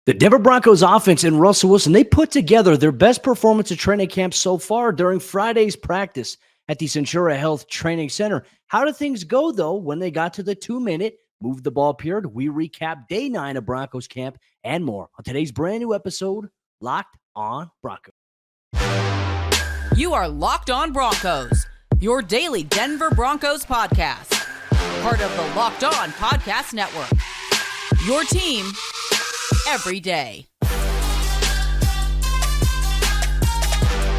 The Denver Broncos offense and Russell Wilson, they put together their best performance at training camp so far during Friday's practice at the Centura Health Training Center. How did things go, though, when they got to the 2-minute move the ball period? We recap day 9 of Broncos Camp and more on today's brand new episode, Locked on Broncos. You are Locked on Broncos, your daily Denver Broncos podcast. Part of the Locked on Podcast Network. Your team every day.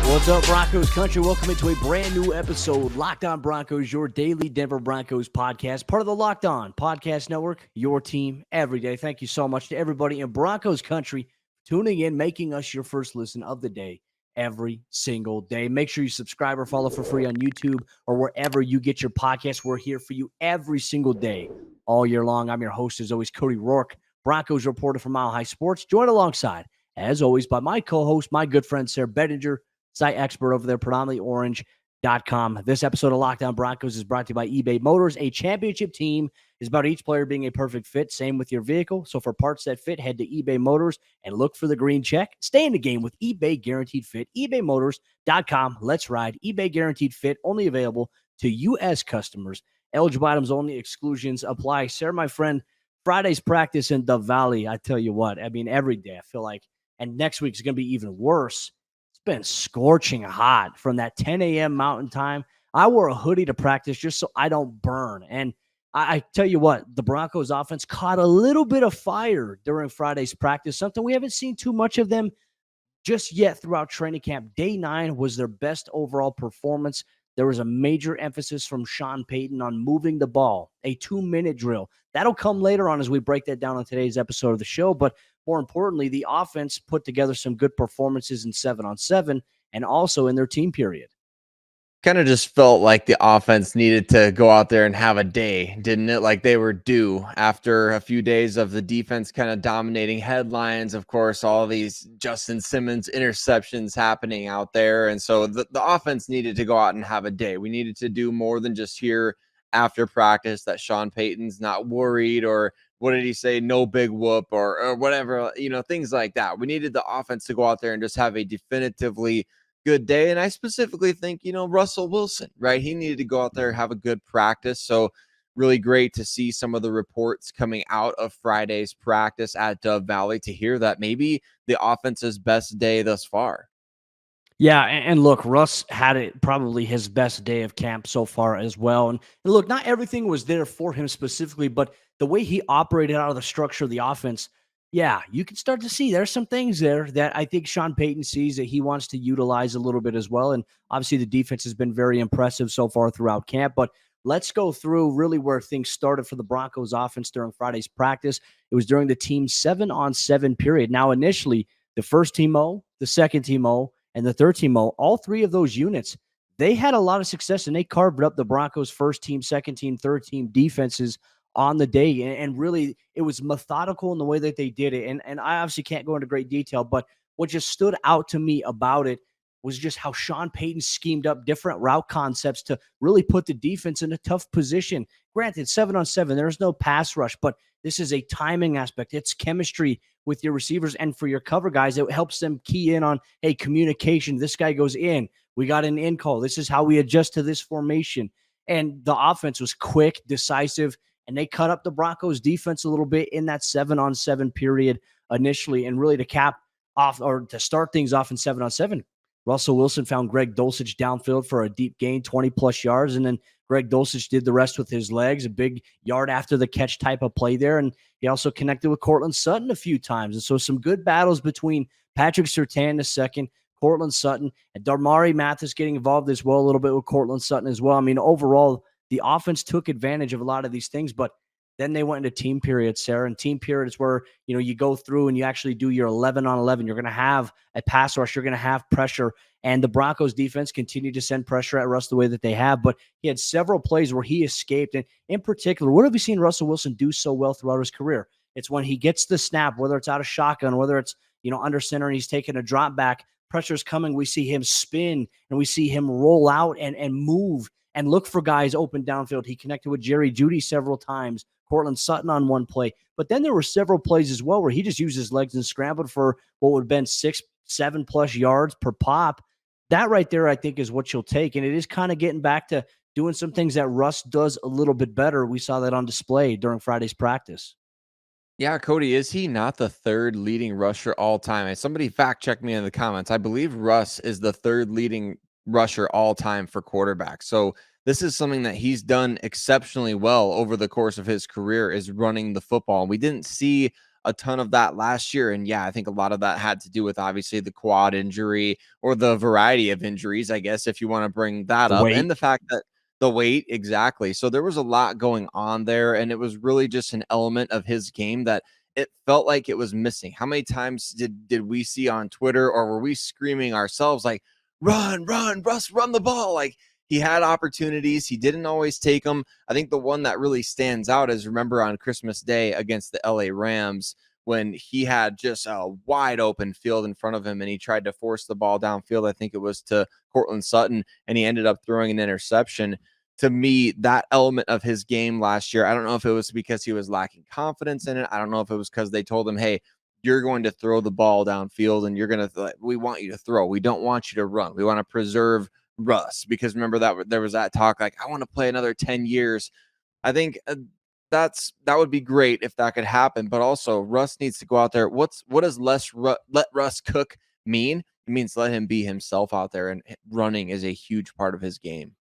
What's up, Broncos country? Welcome into a brand new episode, Locked on Broncos, your daily Denver Broncos podcast, part of the Locked on Podcast Network, your team every day. Thank you so much to everybody in Broncos country tuning in, making us your first listen of the day every single day. Make sure you subscribe or follow for free on YouTube or wherever you get your podcasts. We're here for you every single day, all year long. I'm your host, as always, Cody Roark, Broncos reporter from Mile High Sports, joined alongside, as always, by my co-host, my good friend, Sayre Bedinger, site expert over there, predominantlyorange.com. This episode of Locked on Broncos is brought to you by eBay Motors. A championship team is about each player being a perfect fit. Same with your vehicle. So for parts that fit, head to eBay Motors and look for the green check. Stay in the game with eBay Guaranteed Fit. ebaymotors.com. Let's ride. eBay Guaranteed Fit, only available to U.S. customers. Eligible items only. Exclusions apply. Sarah, my friend, Friday's practice in the Valley, I tell you what, I mean, every day I feel like, and next week's going to be even worse. It's been scorching hot from that 10 a.m. Mountain Time. I wore a hoodie to practice just so I don't burn. And I tell you what, the Broncos offense caught a little bit of fire during Friday's practice, something we haven't seen too much of them just yet throughout training camp. Day 9 was their best overall performance. There was a major emphasis from Sean Payton on moving the ball, a 2-minute drill. That'll come later on as we break that down on today's episode of the show. But more importantly, the offense put together some good performances in 7-on-7 and also in their team period. Kind of just felt like the offense needed to go out there and have a day, didn't it? Like they were due after a few days of the defense kind of dominating headlines. Of course, all these Justin Simmons interceptions happening out there. And so the offense needed to go out and have a day. We needed to do more than just hear after practice that Sean Payton's not worried, or what did he say? No big whoop or whatever, things like that. We needed the offense to go out there and just have a definitively good day. And I specifically think, Russell Wilson, right? He needed to go out there, have a good practice. So really great to see some of the reports coming out of Friday's practice at Dove Valley to hear that maybe the offense's best day thus far. Yeah, and look, Russ had it probably his best day of camp so far as well. And look, not everything was there for him specifically, but the way he operated out of the structure of the offense, yeah, you can start to see there's some things there that I think Sean Payton sees that he wants to utilize a little bit as well. And obviously the defense has been very impressive so far throughout camp. But let's go through really where things started for the Broncos offense during Friday's practice. It was during the team's 7-on-7 period. Now, initially, the first team O, the second team O, and the third team O, all three of those units, they had a lot of success, and they carved up the Broncos' first team, second team, third team defenses on the day. And really, it was methodical in the way that they did it. And I obviously can't go into great detail, but what just stood out to me about it was just how Sean Payton schemed up different route concepts to really put the defense in a tough position. Granted, 7-on-7, there's no pass rush, but this is a timing aspect. It's chemistry with your receivers, and for your cover guys, it helps them key in on, hey, communication. This guy goes in. We got an in call. This is how we adjust to this formation. And the offense was quick, decisive, and they cut up the Broncos defense a little bit in that 7-on-7 period initially. And really to cap off or to start things off in 7-on-7, Russell Wilson found Greg Dulcich downfield for a deep gain, 20-plus yards, and then Greg Dulcich did the rest with his legs, a big yard after the catch type of play there. And he also connected with Courtland Sutton a few times. And so some good battles between Patrick Surtain II, Cortland Sutton, and Darmari Mathis getting involved as well a little bit with Cortland Sutton as well. I mean, overall, the offense took advantage of a lot of these things, but then they went into team period, Sarah. And team period is where, you go through and you actually do your 11-on-11. You're going to have a pass rush. You're going to have pressure. And the Broncos defense continued to send pressure at Russ the way that they have. But he had several plays where he escaped. And in particular, what have we seen Russell Wilson do so well throughout his career? It's when he gets the snap, whether it's out of shotgun, whether it's, under center and he's taking a drop back, pressure's coming. We see him spin and we see him roll out and move and look for guys open downfield. He connected with Jerry Jeudy several times. Courtland Sutton on one play. But then there were several plays as well where he just used his legs and scrambled for what would have been 6, 7+ yards per pop. That right there, I think, is what you'll take. And it is kind of getting back to doing some things that Russ does a little bit better. We saw that on display during Friday's practice. Yeah, Cody, is he not the third leading rusher all time? And somebody fact check me in the comments. I believe Russ is the third leading rusher all time for quarterbacks. So this is something that he's done exceptionally well over the course of his career, is running the football. We didn't see a ton of that last year. And yeah, I think a lot of that had to do with obviously the quad injury, or the variety of injuries, I guess, if you want to bring that up. Weight. And the fact that the weight, exactly. So there was a lot going on there, and it was really just an element of his game that it felt like it was missing. How many times did we see on Twitter, or were we screaming ourselves like, run, Russ, run the ball? Like, he had opportunities. He didn't always take them. I think the one that really stands out is, remember on Christmas Day against the LA Rams, when he had just a wide open field in front of him and he tried to force the ball downfield. I think it was to Courtland Sutton, and he ended up throwing an interception. To me, that element of his game last year, I don't know if it was because he was lacking confidence in it. I don't know if it was because they told him, hey, you're going to throw the ball downfield and we want you to throw. We don't want you to run. We want to preserve Russ, because remember that there was that talk like, I want to play another 10 years. I think that would be great if that could happen. But also, Russ needs to go out there. What does let Russ cook mean? It means let him be himself out there, and running is a huge part of his game.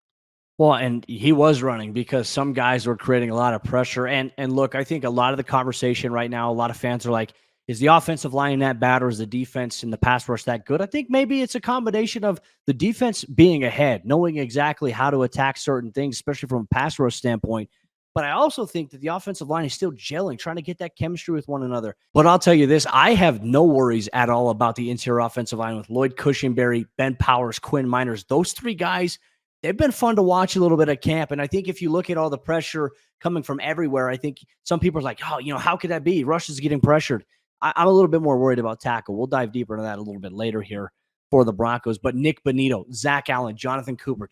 Well, and he was running because some guys were creating a lot of pressure. And look, I think a lot of the conversation right now, a lot of fans are like, is the offensive line that bad, or is the defense in the pass rush that good? I think maybe it's a combination of the defense being ahead, knowing exactly how to attack certain things, especially from a pass rush standpoint. But I also think that the offensive line is still gelling, trying to get that chemistry with one another. But I'll tell you this, I have no worries at all about the interior offensive line with Lloyd Cushenberry, Ben Powers, Quinn Miners. Those three guys, they've been fun to watch a little bit at camp. And I think if you look at all the pressure coming from everywhere, I think some people are like, oh, how could that be? Rush is getting pressured. I'm a little bit more worried about tackle. We'll dive deeper into that a little bit later here for the Broncos. But Nick Bonito, Zach Allen, Jonathan Cooper,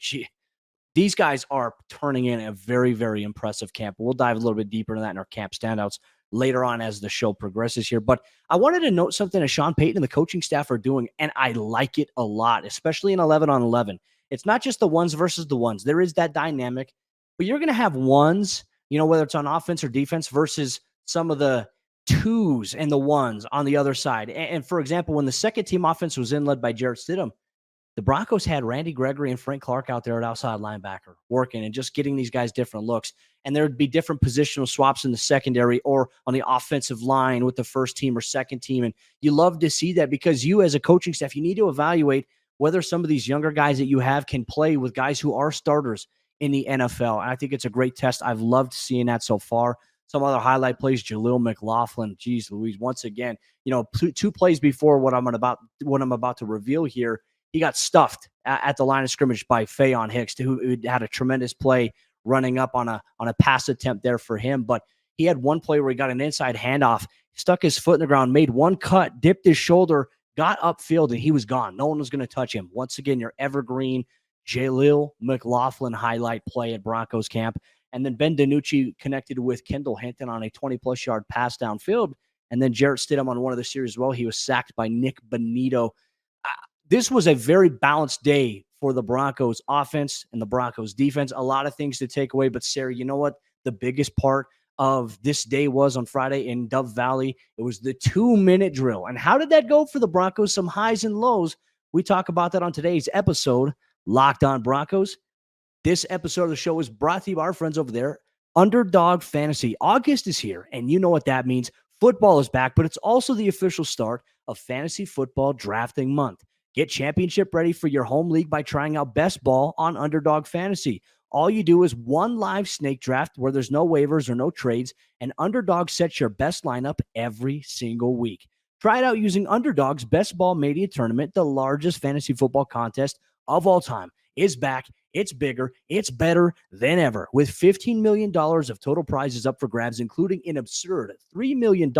these guys are turning in a very, very impressive camp. We'll dive a little bit deeper into that in our camp standouts later on as the show progresses here. But I wanted to note something that Sean Payton and the coaching staff are doing, and I like it a lot, especially in 11-on-11. It's not just the ones versus the ones. There is that dynamic, but you're going to have ones, whether it's on offense or defense, versus some of the twos and the ones on the other side. And for example, when the second team offense was led by Jarrett Stidham, the Broncos had Randy Gregory and Frank Clark out there at outside linebacker working and just getting these guys different looks. And there would be different positional swaps in the secondary or on the offensive line with the first team or second team. And you love to see that, because you as a coaching staff, you need to evaluate whether some of these younger guys that you have can play with guys who are starters in the NFL. And I think it's a great test. I've loved seeing that so far. Some other highlight plays, Jaleel McLaughlin. Geez Louise, once again, two plays before what I'm about to reveal here, he got stuffed at the line of scrimmage by Fayon Hicks, who had a tremendous play running up on a pass attempt there for him. But he had one play where he got an inside handoff, stuck his foot in the ground, made one cut, dipped his shoulder, got upfield, and he was gone. No one was going to touch him. Once again, your evergreen Jaleel McLaughlin highlight play at Broncos camp. And then Ben DiNucci connected with Kendall Hinton on a 20-plus yard pass downfield. And then Jarrett Stidham on one of the series as well. He was sacked by Nick Bonito. This was a very balanced day for the Broncos offense and the Broncos defense. A lot of things to take away. But, Sayre, you know what? The biggest part of this day was on Friday in Dove Valley. It was the 2-minute drill. And how did that go for the Broncos? Some highs and lows. We talk about that on today's episode, Locked On Broncos. This episode of the show is brought to you by our friends over there, Underdog Fantasy. August is here, and you know what that means. Football is back, but it's also the official start of fantasy football drafting month. Get championship ready for your home league by trying out Best Ball on Underdog Fantasy. All you do is one live snake draft where there's no waivers or no trades, and Underdog sets your best lineup every single week. Try it out using Underdog's Best Ball Mania Tournament, the largest fantasy football contest of all time. Is back. It's bigger. It's better than ever. With $15 million of total prizes up for grabs, including an absurd $3 million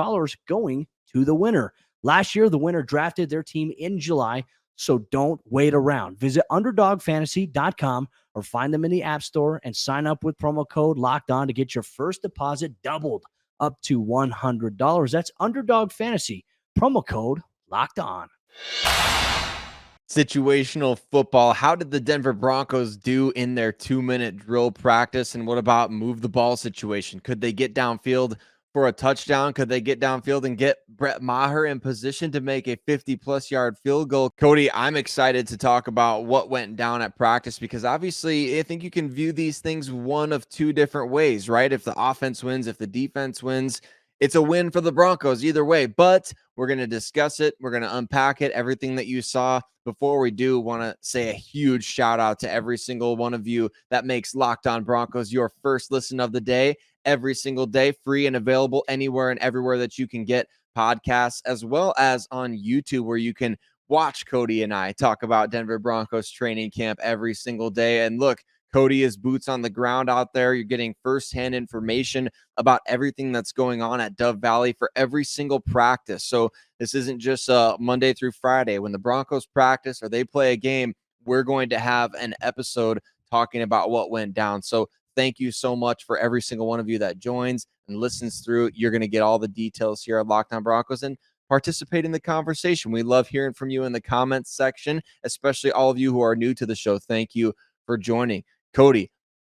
going to the winner. Last year, the winner drafted their team in July, So don't wait around. Visit UnderdogFantasy.com or find them in the App Store and sign up with promo code Locked On to get your first deposit doubled up to $100. That's Underdog Fantasy, promo code Locked On. Situational football. How did the Denver Broncos do in their 2-minute drill practice? And what about move the ball situation? Could they get downfield for a touchdown? Could they get downfield and get Brett Maher in position to make a 50-plus yard field goal? Cody, I'm excited to talk about what went down at practice because obviously I think you can view these things one of two different ways, right? If the offense wins, if the defense wins, it's a win for the Broncos either way. But we're going to discuss it. We're going to unpack it, everything that you saw. Before we do, want to say a huge shout out to every single one of you that makes Locked On Broncos your first listen of the day, every single day, free and available anywhere and everywhere that you can get podcasts, as well as on YouTube, where you can watch Cody and I talk about Denver Broncos training camp every single day. And look, Cody is boots on the ground out there. You're getting firsthand information about everything that's going on at Dove Valley for every single practice. So this isn't just Monday through Friday. When the Broncos practice or they play a game, we're going to have an episode talking about what went down. So thank you so much for every single one of you that joins and listens through. You're going to get all the details here at Locked On Broncos and participate in the conversation. We love hearing from you in the comments section, especially all of you who are new to the show. Thank you for joining. Cody,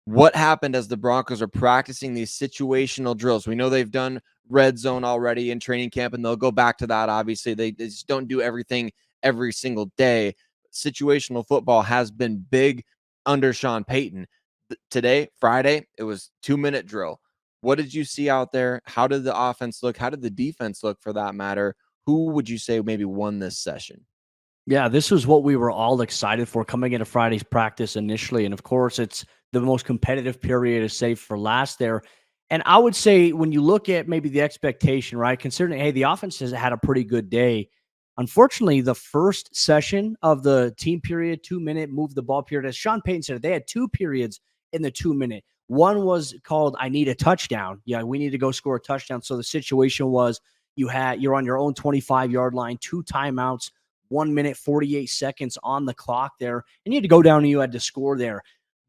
what happened as the Broncos are practicing these situational drills? We know they've done red zone already in training camp, and they'll go back to that. Obviously, they just don't do everything every single day. Situational football has been big under Sean Payton. Today, Friday, it was 2-minute drill. What did you see out there? How did the offense look? How did the defense look for that matter? Who would you say maybe won this session? Yeah, this was what we were all excited for coming into Friday's practice initially. And of course, it's the most competitive period is saved for last there. And I would say when you look at maybe the expectation, right, considering, hey, the offense has had a pretty good day. Unfortunately, the first session of the team period, 2-minute move the ball period, as Sean Payton said, they had two periods in the 2-minute. One was called I need a touchdown. Yeah, we need to go score a touchdown. So the situation was you're on your own 25-yard line, 2 timeouts, 1 minute, 48 seconds on the clock there. And you had to go down and you had to score there.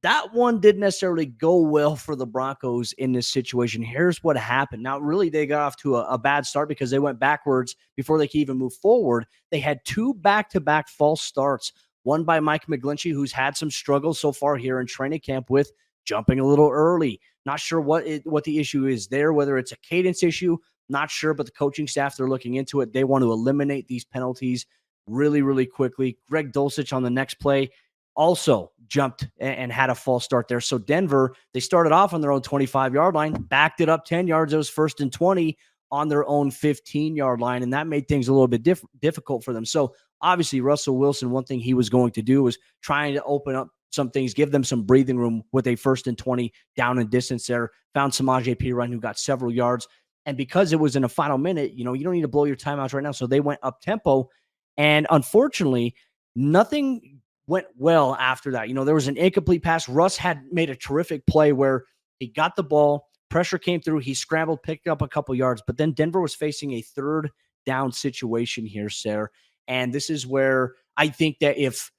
That one didn't necessarily go well for the Broncos in this situation. Here's what happened. Now, really, they got off to a bad start because they went backwards before they could even move forward. They had 2 back-to-back false starts, one by Mike McGlinchey, who's had some struggles so far here in training camp with jumping a little early. Not sure what the issue is there, whether it's a cadence issue, not sure, but the coaching staff, they're looking into it. They want to eliminate these penalties really, really quickly. Greg Dulcich on the next play also jumped and had a false start there. So Denver, they started off on their own 25-yard line, backed it up 10 yards. It was 1st and 20 on their own 15-yard line, and that made things a little bit difficult for them. So obviously Russell Wilson, one thing he was going to do was trying to open up some things, give them some breathing room with a 1st and 20 down and distance there. Found Samaje Perine, who got several yards. And because it was in a final minute, you don't need to blow your timeouts right now. So they went up tempo. And unfortunately, nothing went well after that. There was an incomplete pass. Russ had made a terrific play where he got the ball, pressure came through, he scrambled, picked up a couple yards, but then Denver was facing a 3rd down situation here, Sayre. And this is where I think that if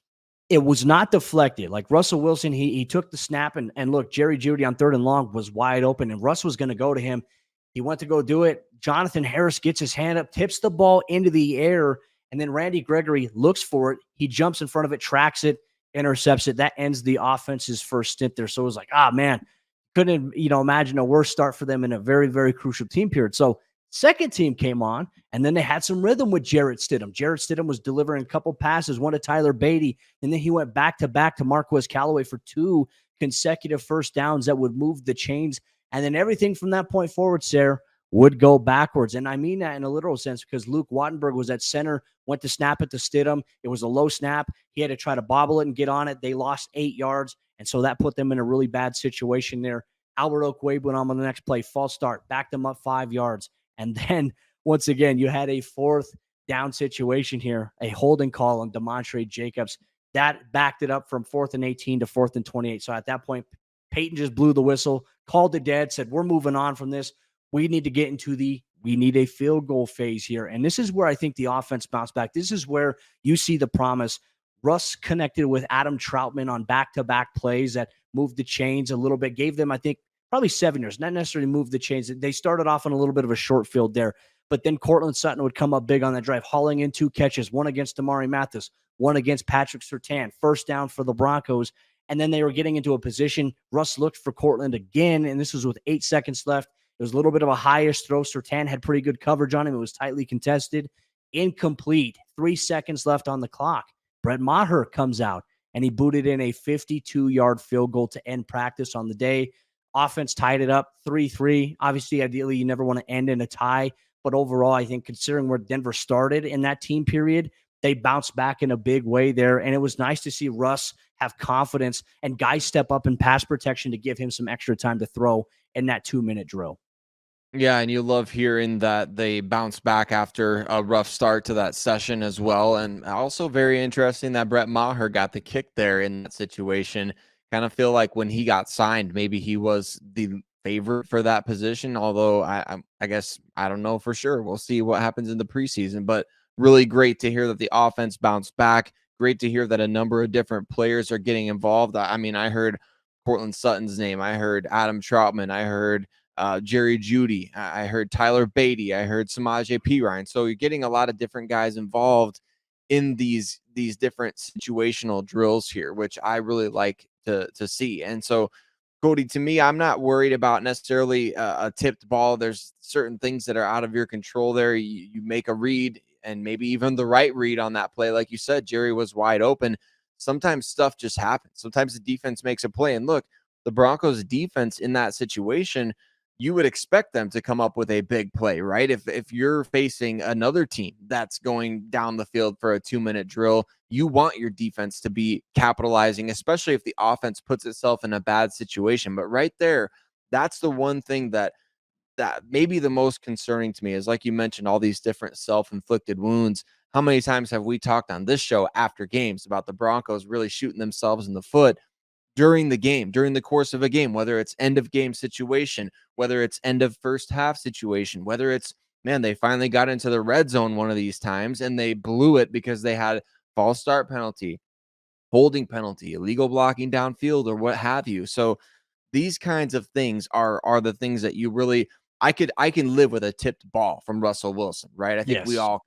it was not deflected, like Russell Wilson, he took the snap and look, Jerry Jeudy on 3rd and long was wide open and Russ was going to go to him. He went to go do it. Jonathan Harris gets his hand up, tips the ball into the air, and then Randy Gregory looks for it. He jumps in front of it, tracks it, intercepts it. That ends the offense's first stint there. So it was like, man, couldn't imagine a worse start for them in a very, very crucial team period. So second team came on, and then they had some rhythm with Jarrett Stidham. Jarrett Stidham was delivering a couple passes, one to Tyler Beatty, and then he went back-to-back to Marquez Callaway for 2 consecutive first downs that would move the chains. And then everything from that point forward, Sayre, would go backwards. And I mean that in a literal sense because Luke Wattenberg was at center, went to snap it to Stidham. It was a low snap. He had to try to bobble it and get on it. They lost 8 yards, and so that put them in a really bad situation there. Albert Okwebe went on the next play, false start, backed them up 5 yards. And then, once again, you had a 4th down situation here, a holding call on DeMontre Jacobs. That backed it up from 4th and 18 to 4th and 28. So at that point, Peyton just blew the whistle, called it dead, said, we're moving on from this. We need to get into the we need a field goal phase here. And this is where I think the offense bounced back. This is where you see the promise. Russ connected with Adam Troutman on back-to-back plays that moved the chains a little bit, gave them, I think, probably 7 years, not necessarily moved the chains. They started off on a little bit of a short field there, but then Courtland Sutton would come up big on that drive, hauling in 2 catches, one against Amari Mathis, one against Patrick Surtain, first down for the Broncos. And then they were getting into a position. Russ looked for Courtland again, and this was with 8 seconds left. It was a little bit of a highish throw. Surtain had pretty good coverage on him. It was tightly contested. Incomplete. 3 seconds left on the clock. Brett Maher comes out, and he booted in a 52-yard field goal to end practice on the day. Offense tied it up 3-3. Obviously, ideally, you never want to end in a tie. But overall, I think considering where Denver started in that team period, they bounced back in a big way there. And it was nice to see Russ have confidence and guys step up in pass protection to give him some extra time to throw in that 2-minute drill. Yeah, and you love hearing that they bounce back after a rough start to that session as well. And also very interesting that Brett Maher got the kick there in that situation. Kind of feel like when he got signed, maybe he was the favorite for that position. Although I guess I don't know for sure. We'll see what happens in the preseason. But really great to hear that the offense bounced back. Great to hear that a number of different players are getting involved. I mean, I heard Courtland Sutton's name. I heard Adam Troutman. I heard Jerry Jeudy. I heard Tyler Beatty. I heard Samaje Perine. So you're getting a lot of different guys involved in these different situational drills here, which I really like to see. And so, Cody, to me, I'm not worried about necessarily a tipped ball. There's certain things that are out of your control there. You make a read and maybe even the right read on that play. Like you said, Jerry was wide open. Sometimes stuff just happens. Sometimes the defense makes a play. And look, the Broncos defense in that situation, you would expect them to come up with a big play, right? If you're facing another team that's going down the field for a 2-minute drill, you want your defense to be capitalizing, especially if the offense puts itself in a bad situation. But right there, that's the one thing that may be the most concerning to me is, like you mentioned, all these different self-inflicted wounds. How many times have we talked on this show after games about the Broncos really shooting themselves in the foot during the game, during the course of a game, whether it's end of game situation, whether it's end of first half situation, whether it's, man, they finally got into the red zone one of these times and they blew it because they had false start penalty, holding penalty, illegal blocking downfield, or what have you. So these kinds of things are the things that you really, I can live with a tipped ball from Russell Wilson, right? I think we Yes. all,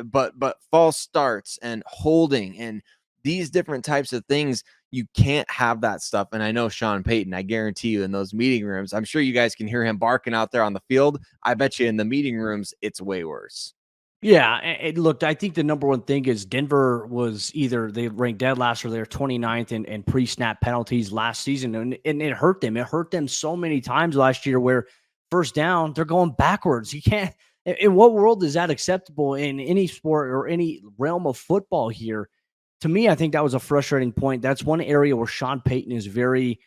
but false starts and holding and these different types of things, you can't have that stuff. And I know Sean Payton, I guarantee you in those meeting rooms, I'm sure you guys can hear him barking out there on the field. I bet you in the meeting rooms, it's way worse. Yeah, and look, I think the number one thing is Denver was either they ranked dead last or they're 29th in pre-snap penalties last season, and it hurt them. It hurt them so many times last year where first down, they're going backwards. You can't – in what world is that acceptable in any sport or any realm of football here? To me, I think that was a frustrating point. That's one area where Sean Payton is very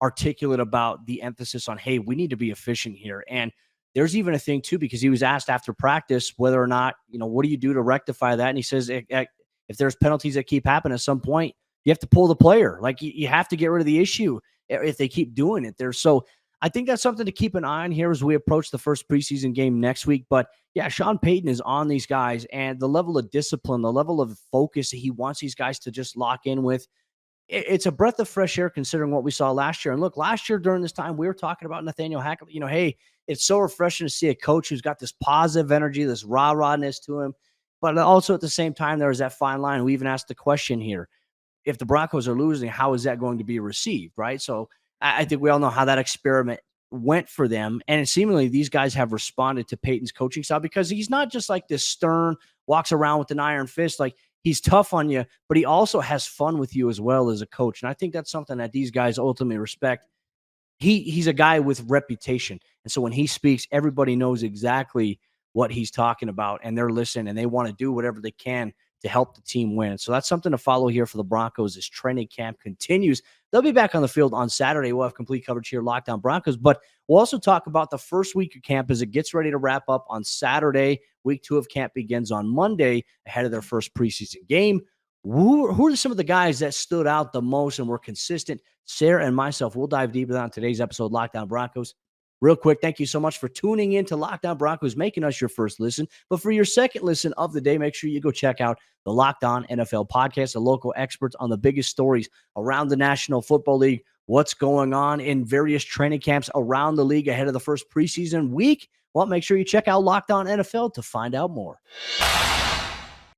articulate about the emphasis on, hey, we need to be efficient here. And there's even a thing too, because he was asked after practice whether or not, what do you do to rectify that? And he says, if there's penalties that keep happening at some point, you have to pull the player. Like you have to get rid of the issue if they keep doing it there. So I think that's something to keep an eye on here as we approach the first preseason game next week. But yeah, Sean Payton is on these guys, and the level of discipline, the level of focus he wants these guys to just lock in with, it's a breath of fresh air considering what we saw last year. And look, last year during this time, we were talking about Nathaniel Hackett. Hey, it's so refreshing to see a coach who's got this positive energy, this rah-rahness to him. But also at the same time, there was that fine line. We even asked the question here, if the Broncos are losing, how is that going to be received, right? So I think we all know how that experiment went for them. And seemingly these guys have responded to Peyton's coaching style, because he's not just like this stern, walks around with an iron fist. Like, he's tough on you, but he also has fun with you as well as a coach. And I think that's something that these guys ultimately respect. He's a guy with reputation. And so when he speaks, everybody knows exactly what he's talking about, and they're listening, and they want to do whatever they can to help the team win. So that's something to follow here for the Broncos as training camp continues. They'll be back on the field on Saturday. We'll have complete coverage here, Locked On Broncos, but we'll also talk about the first week of camp as it gets ready to wrap up on Saturday. Week 2 of camp begins on Monday ahead of their first preseason game. Who are some of the guys that stood out the most and were consistent? Sayre and myself, we'll dive deeper on today's episode, Locked On Broncos. Real quick, thank you so much for tuning in to Locked On Broncos, making us your first listen. But for your second listen of the day, make sure you go check out the Locked On NFL podcast, the local experts on the biggest stories around the National Football League, what's going on in various training camps around the league ahead of the first preseason week. Well, make sure you check out Locked On NFL to find out more.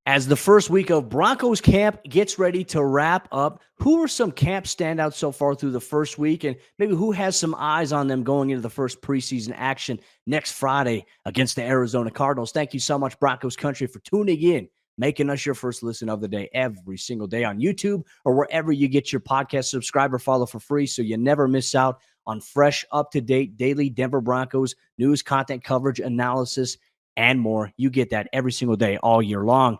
As the first week of Broncos camp gets ready to wrap up, who are some camp standouts so far through the first week, and maybe who has some eyes on them going into the first preseason action next Friday against the Arizona Cardinals? Thank you so much, Broncos country, for tuning in, making us your first listen of the day every single day on YouTube or wherever you get your podcast. Subscribe or follow for free so you never miss out on fresh, up-to-date daily Denver Broncos news, content coverage, analysis, and more. You get that every single day all year long.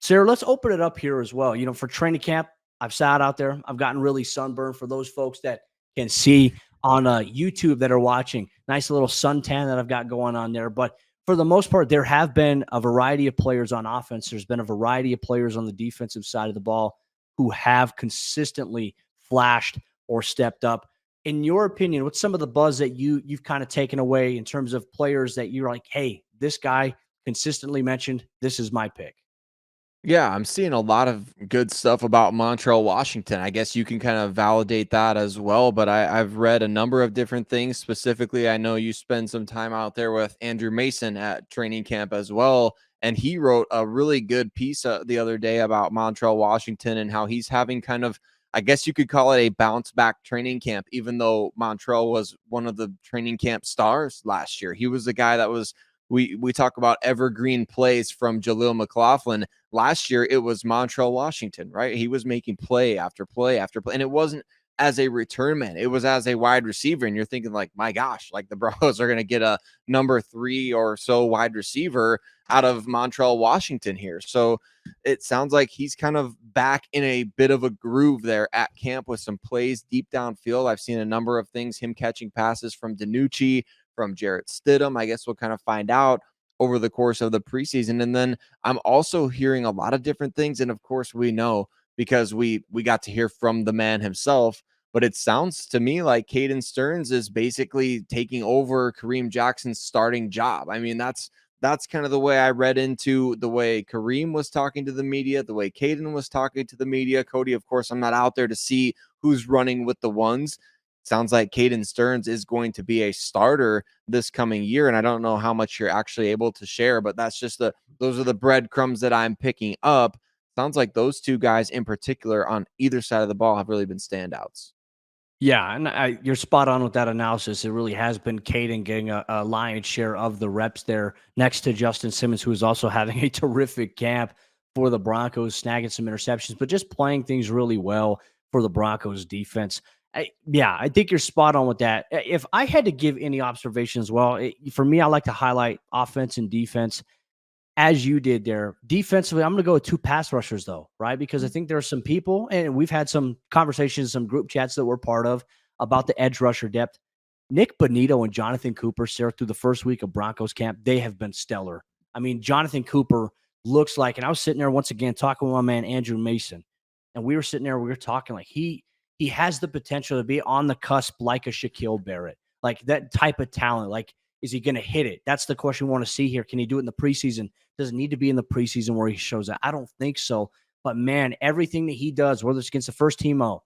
Sayre, let's open it up here as well. For training camp, I've sat out there. I've gotten really sunburned. For those folks that can see on YouTube that are watching, nice little suntan that I've got going on there. But for the most part, there have been a variety of players on offense. There's been a variety of players on the defensive side of the ball who have consistently flashed or stepped up. In your opinion, what's some of the buzz that you've kind of taken away in terms of players that you're like, hey, this guy consistently mentioned, this is my pick? Yeah, I'm seeing a lot of good stuff about Montreal Washington. I guess you can kind of validate that as well. But I've read a number of different things. Specifically, I know you spend some time out there with Andrew Mason at training camp as well. And he wrote a really good piece the other day about Montreal Washington and how he's having kind of, I guess you could call it a bounce back training camp, even though Montreal was one of the training camp stars last year. He was the guy that was, we talk about evergreen plays from Jaleel McLaughlin. Last year, it was Montreal Washington, right? He was making play after play after play. And it wasn't as a return man. It was as a wide receiver. And you're thinking like, my gosh, like the Broncos are going to get a number 3 or so wide receiver out of Montreal Washington here. So it sounds like he's kind of back in a bit of a groove there at camp with some plays deep downfield. I've seen a number of things, him catching passes from DiNucci, from Jarrett Stidham. I guess we'll kind of find out over the course of the preseason. And then I'm also hearing a lot of different things. And of course, we know because we got to hear from the man himself. But it sounds to me like Caden Stearns is basically taking over Kareem Jackson's starting job. I mean, that's kind of the way I read into the way Kareem was talking to the media, the way Caden was talking to the media. Cody, of course, I'm not out there to see who's running with the ones. Sounds like Caden Stearns is going to be a starter this coming year. And I don't know how much you're actually able to share, but that's just those are the breadcrumbs that I'm picking up. Sounds like those two guys in particular on either side of the ball have really been standouts. Yeah, and you're spot on with that analysis. It really has been Caden getting a lion's share of the reps there next to Justin Simmons, who is also having a terrific camp for the Broncos, snagging some interceptions, but just playing things really well for the Broncos defense. I think you're spot on with that. If I had to give any observations, for me, I like to highlight offense and defense as you did there. Defensively, I'm going to go with 2 pass rushers, though, right? Because I think there are some people, and we've had some conversations, some group chats that we're part of about the edge rusher depth. Nick Bonito and Jonathan Cooper, Sayre, through the first week of Broncos camp, they have been stellar. I mean, Jonathan Cooper looks like, and I was sitting there once again talking with my man Andrew Mason, and we were sitting there, we were talking like he has the potential to be on the cusp like a Shaquille Barrett, like that type of talent. Like, is he going to hit it? That's the question we want to see here. Can he do it in the preseason? Does it need to be in the preseason where he shows that? I don't think so. But, man, everything that he does, whether it's against the first teamo,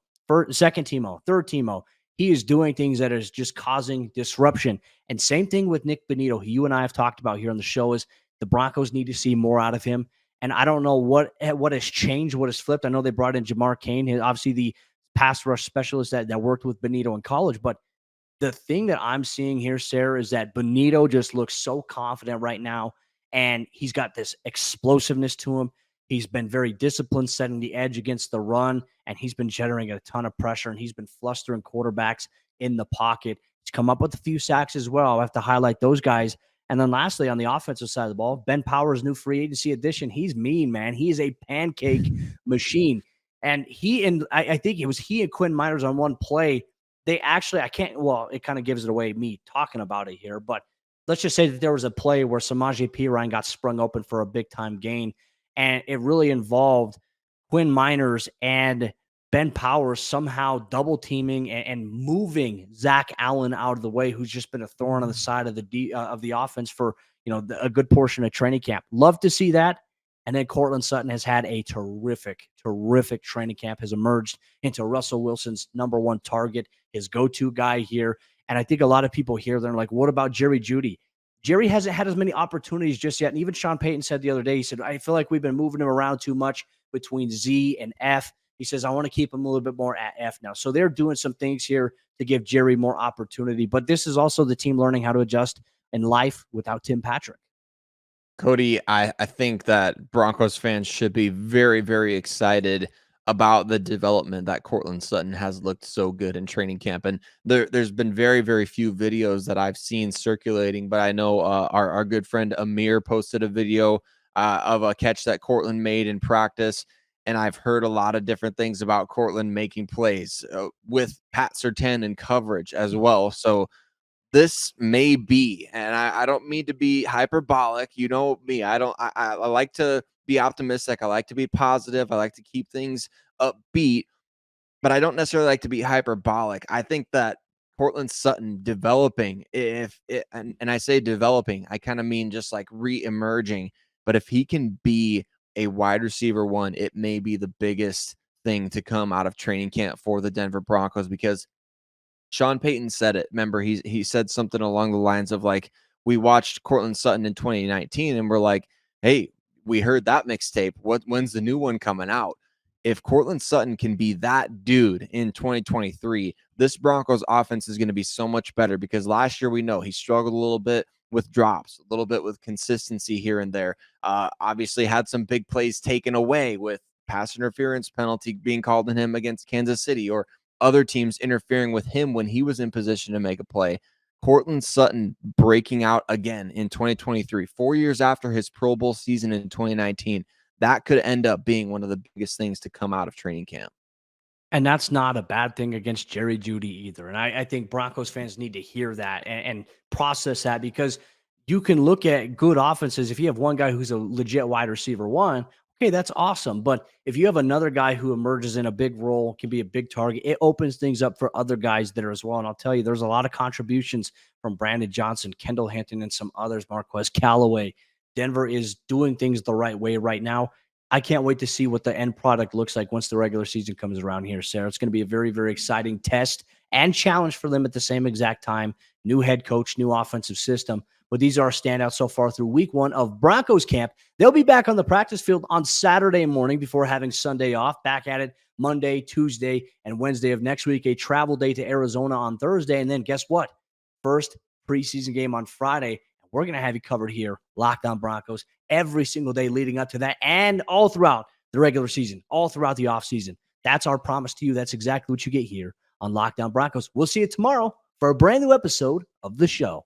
second teamo, third teamo, he is doing things that is just causing disruption. And same thing with Nick Bonito, who you and I have talked about here on the show, is the Broncos need to see more out of him. And I don't know what has changed, what has flipped. I know they brought in Jamar Cain, obviously the pass rush specialist that worked with Bonito in college. But the thing that I'm seeing here, Sayre, is that Bonito just looks so confident right now, and he's got this explosiveness to him. He's been very disciplined setting the edge against the run, and he's been generating a ton of pressure, and he's been flustering quarterbacks in the pocket. He's come up with a few sacks as well. I have to highlight those guys. And then lastly, on the offensive side of the ball, Ben Powers' new free agency addition, he's mean, man. He is a pancake machine. And I think it was he and Quinn Miners on one play. They actually, it kind of gives it away, me talking about it here, but let's just say that there was a play where Samaje Perine got sprung open for a big time gain, and it really involved Quinn Miners and Ben Powers somehow double teaming and moving Zach Allen out of the way, who's just been a thorn on the side of the offense for a good portion of training camp. Love to see that. And then Courtland Sutton has had a terrific training camp, has emerged into Russell Wilson's number one target, his go-to guy here. And I think a lot of people here, they're like, what about Jerry Jeudy? Jerry hasn't had as many opportunities just yet. And even Sean Payton said the other day, he said, I feel like we've been moving him around too much between Z and F. He says, I want to keep him a little bit more at F now. So they're doing some things here to give Jerry more opportunity. But this is also the team learning how to adjust in life without Tim Patrick. Cody, I think that Broncos fans should be very, very excited about the development that Courtland Sutton has looked so good in training camp. And there's been very, very few videos that I've seen circulating, but I know our good friend Amir posted a video of a catch that Courtland made in practice. And I've heard a lot of different things about Courtland making plays with Pat Surtain in coverage as well. So this may be, and I don't mean to be hyperbolic. You know me. I like to be optimistic. I like to be positive. I like to keep things upbeat, but I don't necessarily like to be hyperbolic. I think that Courtland Sutton developing, and I say developing, I kind of mean just like re-emerging. But if he can be a wide receiver one, it may be the biggest thing to come out of training camp for the Denver Broncos, because Sean Payton said it. Remember, he said something along the lines of like, we watched Courtland Sutton in 2019 and we're like, hey, we heard that mixtape. When's the new one coming out? If Courtland Sutton can be that dude in 2023, this Broncos offense is going to be so much better, because last year we know he struggled a little bit with drops, a little bit with consistency here and there. Obviously had some big plays taken away with pass interference penalty being called on him against Kansas City, or other teams interfering with him when he was in position to make a play. Courtland Sutton breaking out again in 2023, 4 years after his Pro Bowl season in 2019. That could end up being one of the biggest things to come out of training camp. And that's not a bad thing against Jerry Jeudy either. And I think Broncos fans need to hear that and process that, because you can look at good offenses. If you have one guy who's a legit wide receiver one, okay, that's awesome. But if you have another guy who emerges in a big role, can be a big target, it opens things up for other guys there as well. And I'll tell you, there's a lot of contributions from Brandon Johnson, Kendall Hinton, and some others, Marquez Callaway. Denver is doing things the right way right now. I can't wait to see what the end product looks like once the regular season comes around here, Sayre. It's going to be a very, very exciting test and challenge for them at the same exact time. New head coach, new offensive system. But these are standouts so far through week one of Broncos camp. They'll be back on the practice field on Saturday morning before having Sunday off. Back at it Monday, Tuesday, and Wednesday of next week. A travel day to Arizona on Thursday. And then guess what? First preseason game on Friday. We're going to have you covered here, Locked On Broncos, every single day leading up to that, and all throughout the regular season, all throughout the offseason. That's our promise to you. That's exactly what you get here on Locked On Broncos. We'll see you tomorrow for a brand new episode of the show.